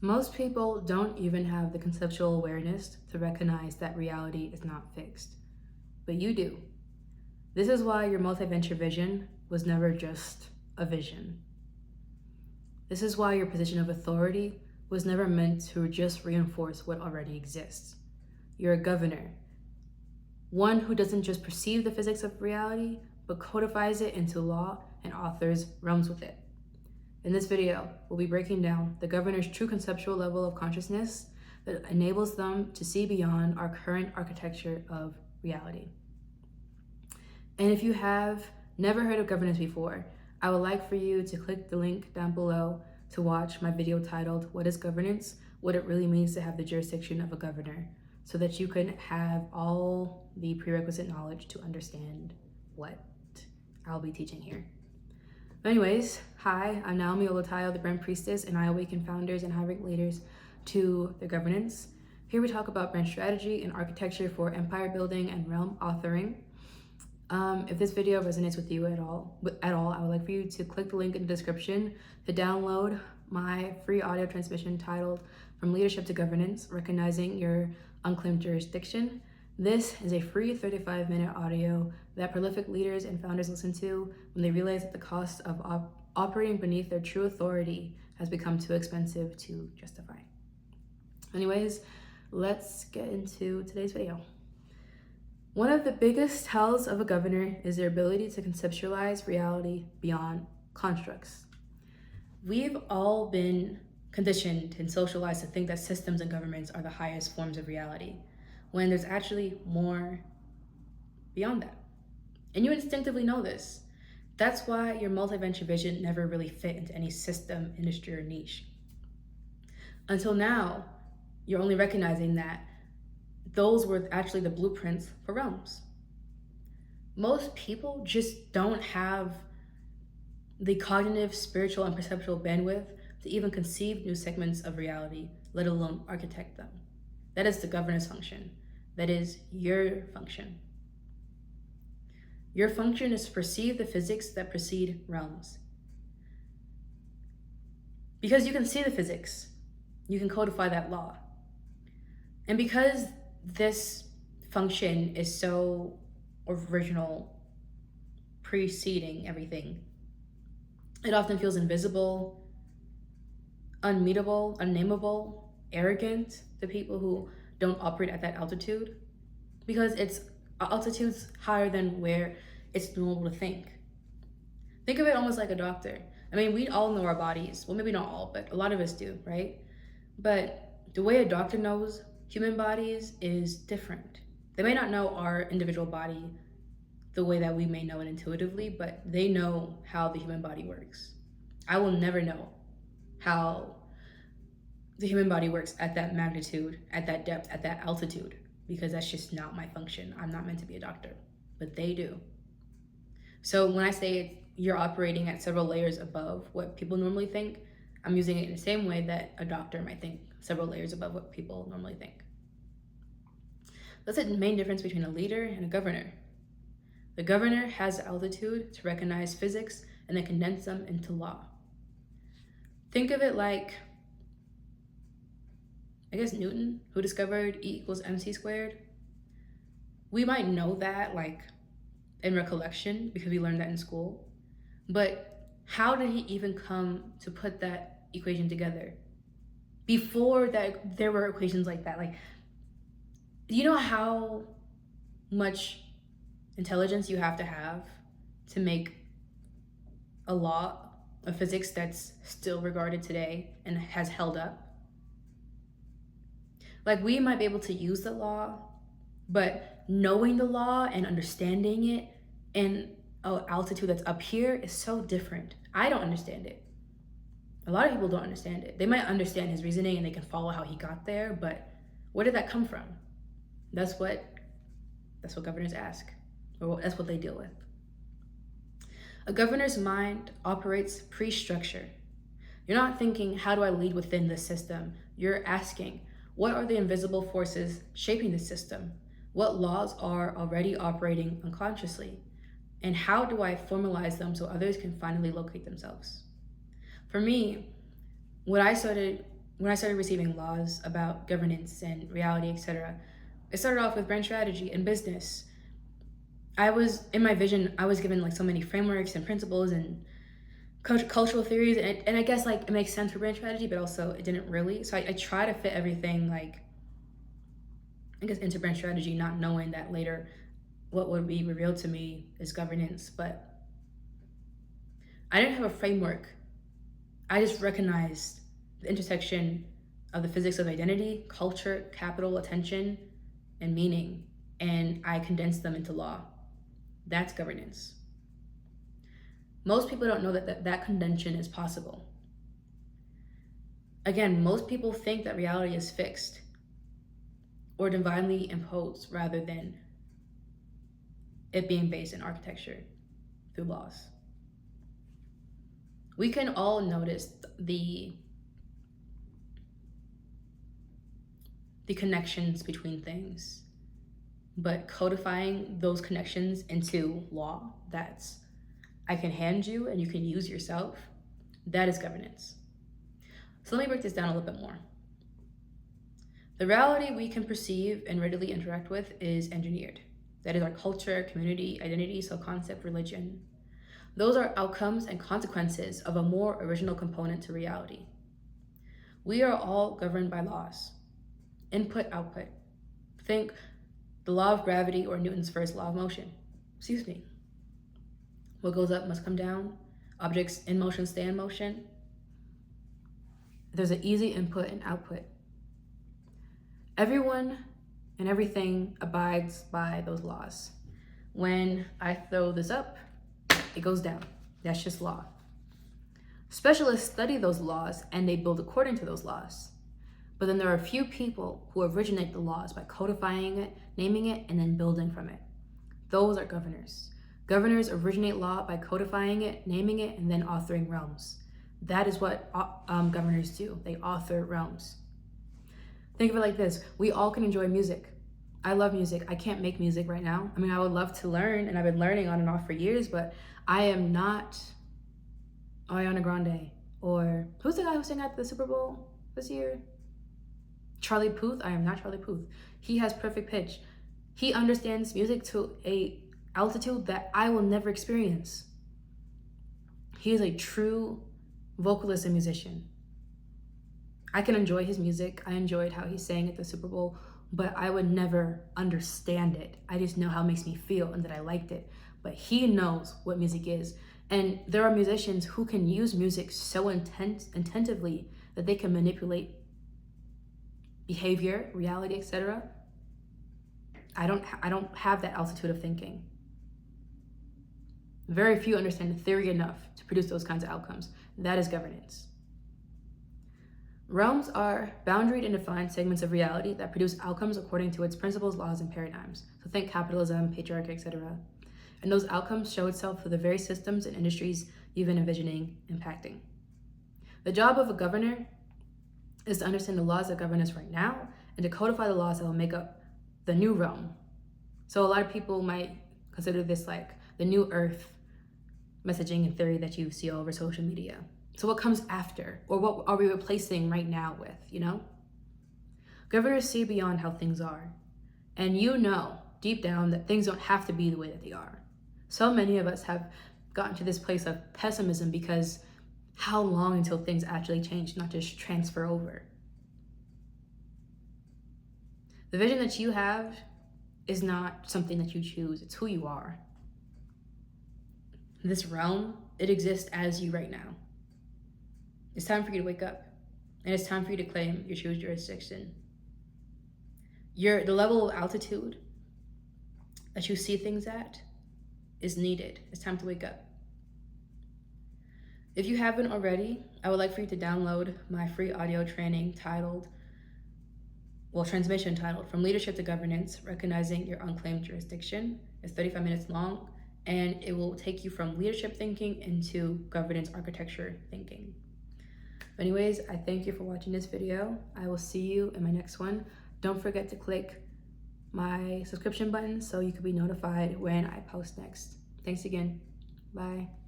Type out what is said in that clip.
Most people don't even have the conceptual awareness to recognize that reality is not fixed, but you do. This is why your multi-venture vision was never just a vision. This is why your position of authority was never meant to just reinforce what already exists. You're a governor, one who doesn't just perceive the physics of reality, but codifies it into law and authors realms with it. In this video, we'll be breaking down the governor's true conceptual level of consciousness that enables them to see beyond our current architecture of reality. And if you have never heard of governance before, I would like for you to click the link down below to watch my video titled, "What is Governance? What it really means to have the jurisdiction of a governor," so that you can have all the prerequisite knowledge to understand what I'll be teaching here. But anyways, hi, I'm Naomi Olatayo, the Brand Priestess, and I awaken founders and high-rank leaders to their governance. Here we talk about brand strategy and architecture for empire building and realm authoring. If this video resonates with you at all, I would like for you to click the link in the description to download my free audio transmission titled "From Leadership to Governance, Recognizing Your Unclaimed Jurisdiction." This is a free 35-minute audio that prolific leaders and founders listen to when they realize that the cost of operating beneath their true authority has become too expensive to justify. Anyways, let's get into today's video. One of the biggest tells of a governor is their ability to conceptualize reality beyond constructs. We've all been conditioned and socialized to think that systems and governments are the highest forms of reality, when there's actually more beyond that. And you instinctively know this. That's why your multi-venture vision never really fit into any system, industry, or niche. Until now, you're only recognizing that those were actually the blueprints for realms. Most people just don't have the cognitive, spiritual, and perceptual bandwidth to even conceive new segments of reality, let alone architect them. That is the governor's function. That is your function. Your function is to perceive the physics that precede realms. Because you can see the physics, you can codify that law. And because this function is so original, preceding everything, it often feels invisible, unmeetable, unnameable, arrogant to people who don't operate at that altitude, because it's altitudes higher than where it's normal to think. Think of it almost like a doctor. I mean, we all know our bodies. Well, maybe not all, but a lot of us do, right? But the way a doctor knows human bodies is different. They may not know our individual body the way that we may know it intuitively, but they know how the human body works. I will never know how the human body works at that magnitude, at that depth, at that altitude, because that's just not my function. I'm not meant to be a doctor, but they do. So when I say you're operating at several layers above what people normally think, I'm using it in the same way that a doctor might think, several layers above what people normally think. That's the main difference between a leader and a governor. The governor has the altitude to recognize physics and then condense them into law. Think of it like, I guess, Newton, who discovered E=mc². We might know that like in recollection because we learned that in school, but how did he even come to put that equation together? Before that, there were equations like that. Like, you know how much intelligence you have to make a law of physics that's still regarded today and has held up? Like, we might be able to use the law, but knowing the law and understanding it in an altitude that's up here is so different. I don't understand it. A lot of people don't understand it. They might understand his reasoning and they can follow how he got there, but where did that come from? That's what governors ask, or that's what they deal with. A governor's mind operates pre-structure. You're not thinking, how do I lead within this system? You're asking, what are the invisible forces shaping the system? What laws are already operating unconsciously? And how do I formalize them so others can finally locate themselves? For me, what I started when I started receiving laws about governance and reality, etc., it started off with brand strategy and business. In my vision, I was given like so many frameworks and principles and cultural theories, and I guess like it makes sense for brand strategy, but also it didn't really. So I try to fit everything like, I guess, into brand strategy, not knowing that later what would be revealed to me is governance. But I didn't have a framework. I just recognized the intersection of the physics of identity, culture, capital, attention, and meaning, and I condensed them into law. That's governance. Most people don't know that condension is possible. Again, most people think that reality is fixed or divinely imposed rather than it being based in architecture through laws. We can all notice the connections between things, but codifying those connections into law that's I can hand you and you can use yourself, that is governance. So let me break this down a little bit more. The reality we can perceive and readily interact with is engineered. That is our culture, community, identity, self-concept, religion. Those are outcomes and consequences of a more original component to reality. We are all governed by laws. Input, output. Think the law of gravity or Newton's first law of motion. Excuse me. What goes up must come down. Objects in motion stay in motion. There's an easy input and output. Everyone and everything abides by those laws. When I throw this up, it goes down. That's just law. Specialists study those laws and they build according to those laws. But then there are a few people who originate the laws by codifying it, naming it, and then building from it. Those are governors. Governors originate law by codifying it, naming it, and then authoring realms. That is what governors do. They author realms. Think of it like this. We all can enjoy music. I love music. I can't make music right now. I mean, I would love to learn, and I've been learning on and off for years, but I am not Ariana Grande. Or who's the guy who sang at the Super Bowl this year? Charlie Puth. I am not Charlie Puth. He has perfect pitch. He understands music to a altitude that I will never experience. He is a true vocalist and musician. I can enjoy his music. I enjoyed how he sang at the Super Bowl, but I would never understand it. I just know how it makes me feel and that I liked it. But he knows what music is. And there are musicians who can use music so intentively that they can manipulate behavior, reality, etc. I don't have that altitude of thinking. Very few understand the theory enough to produce those kinds of outcomes. That is governance. Realms are boundaried and defined segments of reality that produce outcomes according to its principles, laws, and paradigms. So think capitalism, patriarchy, etc. And those outcomes show itself through the very systems and industries you've been envisioning impacting. The job of a governor is to understand the laws that govern us right now and to codify the laws that will make up the new realm. So a lot of people might consider this like the new earth messaging and theory that you see all over social media. So what comes after? Or what are we replacing right now with, you know? Governors see beyond how things are. And you know deep down that things don't have to be the way that they are. So many of us have gotten to this place of pessimism because how long until things actually change, not just transfer over? The vision that you have is not something that you choose, it's who you are. This realm, it exists as you right now. It's time for you to wake up, and it's time for you to claim your true jurisdiction. The level of altitude that you see things at is needed. It's time to wake up. If you haven't already, I would like for you to download my free audio training transmission titled From Leadership to Governance, Recognizing Your Unclaimed Jurisdiction. It's 35 minutes long, and it will take you from leadership thinking into governance architecture thinking. Anyways, I thank you for watching this video. I will see you in my next one. Don't forget to click my subscription button so you can be notified when I post next. Thanks again. Bye.